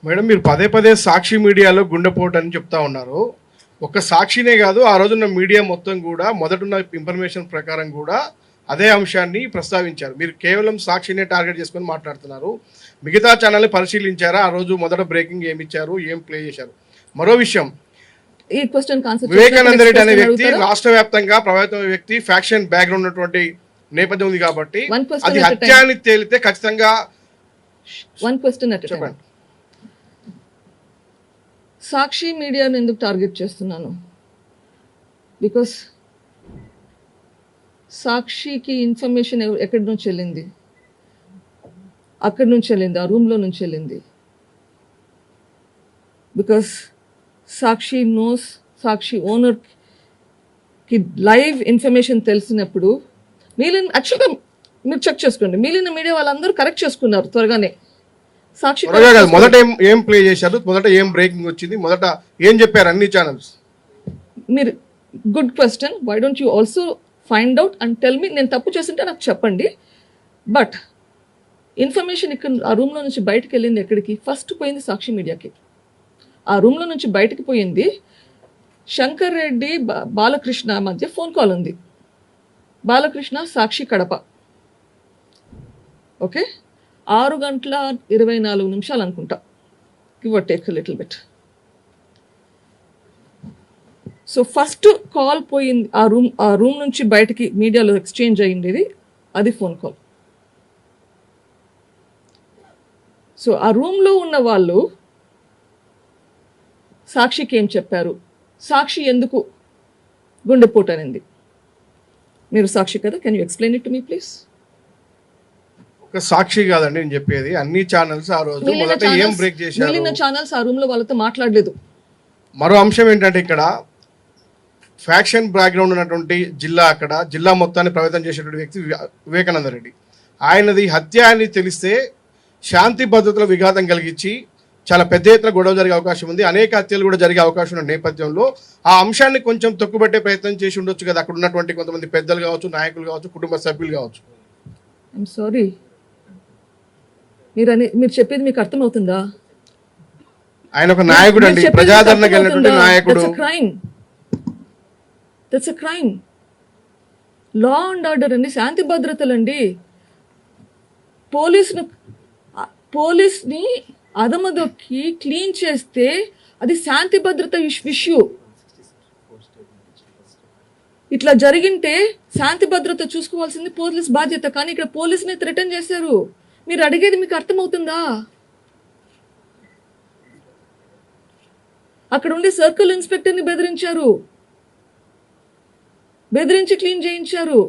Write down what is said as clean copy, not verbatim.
Madam మీరు పదే పదే సాక్షి మీడియాలో గుండెపోటు అని చెప్తా ఉన్నారు. ఒక్క సాక్షినే కాదు, ఆ రోజున్న మీడియా మొత్తం కూడా మొదటున్న ఇన్ఫర్మేషన్ ప్రకారం కూడా అదే అంశాన్ని ప్రస్తావించారు. మీరు కేవలం సాక్షినే టార్గెట్ చేసుకొని మాట్లాడుతున్నారు. మిగతా ఛానల్ని పరిశీలించారా? ఆ రోజు మొదట బ్రేకింగ్ ఏమి ఇచ్చారు, ఏం ప్లే చేశారు? మరో విషయం, ఈ క్వశ్చన్ వివేకానంద రెడ్డి అనే వ్యక్తి రాష్ట్ర వ్యాప్తంగా ప్రభావితమైన వ్యక్తి, ఫ్యాక్షన్ బ్యాక్గ్రౌండ్ ఉన్నటువంటి నేపథ్యం ఉంది కాబట్టి అది హత్య అని తేలితే ఖచ్చితంగా చెప్పండి. సాక్షి మీడియాను ఎందుకు టార్గెట్ చేస్తున్నాను? బికాస్ సాక్షికి ఇన్ఫర్మేషన్ ఎక్కడి నుంచి వెళ్ళింది? అక్కడి నుంచి వెళ్ళింది, ఆ రూమ్లో నుంచి వెళ్ళింది. బికాస్ సాక్షి నోస్, సాక్షి ఓనర్కి లైవ్ ఇన్ఫర్మేషన్ తెలిసినప్పుడు యాక్చువల్గా మీరు చెక్ చేసుకోండి, మిగిలిన మీడియా వాళ్ళందరూ కరెక్ట్ చేసుకున్నారు త్వరగానే. సాక్షి మొదట ఏం ప్లే చేశారు, మొదట ఏం బ్రేకింగ్ వచ్చింది, మొదట ఏం చెప్పారు అన్ని ఛానల్స్? మీరు good question. Why don't you also find out and tell me. నేను తప్పు చేస్తుంటే నాకు చెప్పండి. బట్ ఇన్ఫర్మేషన్ ఇక్కడ ఆ రూమ్లో నుంచి బయటకు వెళ్ళింది ఎక్కడికి? ఫస్ట్ పోయింది సాక్షి మీడియాకి. ఆ రూమ్లో నుంచి బయటకు పోయింది శంకర్ రెడ్డి బాలకృష్ణ మధ్య ఫోన్ కాల్ ఉంది. బాలకృష్ణ సాక్షి కడప. ఓకే, 6:24 అనుకుంటా, give or take little bit. So first call పోయింది ఆ రూమ్ నుంచి బయటికి మీడియాలో ఎక్స్చేంజ్ అయ్యింది, అది ఫోన్ కాల్. సో ఆ రూమ్లో ఉన్న వాళ్ళు సాక్షికి ఏం చెప్పారు? సాక్షి ఎందుకు గుండెపోటు అనింది? మీరు సాక్షి కదా, can you explain it to me please? ఒక సాక్షి కాదండి నేను చెప్పేది, అన్ని ఛానల్స్ ఆ రోజు మొదట ఏం బ్రేక్ చేశారు? మిగిలిన ఛానల్స్ ఆ రూమ్ లో వాళ్ళతో మాట్లాడలేదు. మరో అంశం ఏంటంటే ఇక్కడ ఫ్యాక్షన్ బ్యాక్గ్రౌండ్ ఉన్నటువంటి జిల్లా, అక్కడ జిల్లా మొత్తాన్ని ప్రభావితం చేసేటువంటి వ్యక్తి వివేకానంద రెడ్డి. ఆయనది హత్య అని తెలిస్తే శాంతి భద్రతల విఘాతం కలిగించి చాలా పెద్ద ఎత్తున గొడవ జరిగే అవకాశం ఉంది. అనేక హత్యలు కూడా జరిగే అవకాశం ఉన్న నేపథ్యంలో ఆ అంశాన్ని కొంచెం తొక్కుబట్టే ప్రయత్నం చేసి ఉండొచ్చు కదా, అక్కడ ఉన్నటువంటి కొంతమంది పెద్దలు కావచ్చు, నాయకులు కావచ్చు, కుటుంబ సభ్యులు కావచ్చు. ఐఎమ్ సారీ, మీరు చెప్పేది మీకు అర్థమవుతుందా? ఆయన ఒక నాయకుడు అండి, ప్రజాదరణ కలిగినటువంటి నాయకుడు. That's a crime. Law and order అండి, శాంతి భద్రతలు అండి. పోలీస్ని అదమదొక్కి క్లీన్ చేస్తే అది శాంతి భద్రత ఇష్యూ. ఇట్లా జరిగింటే శాంతి భద్రత చూసుకోవాల్సింది పోలీస్ బాధ్యత. కానీ ఇక్కడ పోలీస్ని థ్రెటన్ చేశారు. మీరు అడిగేది మీకు అర్థమవుతుందా? అక్కడ ఉండే సర్కిల్ ఇన్స్పెక్టర్ని బెదిరించి క్లీన్ చేయించారు.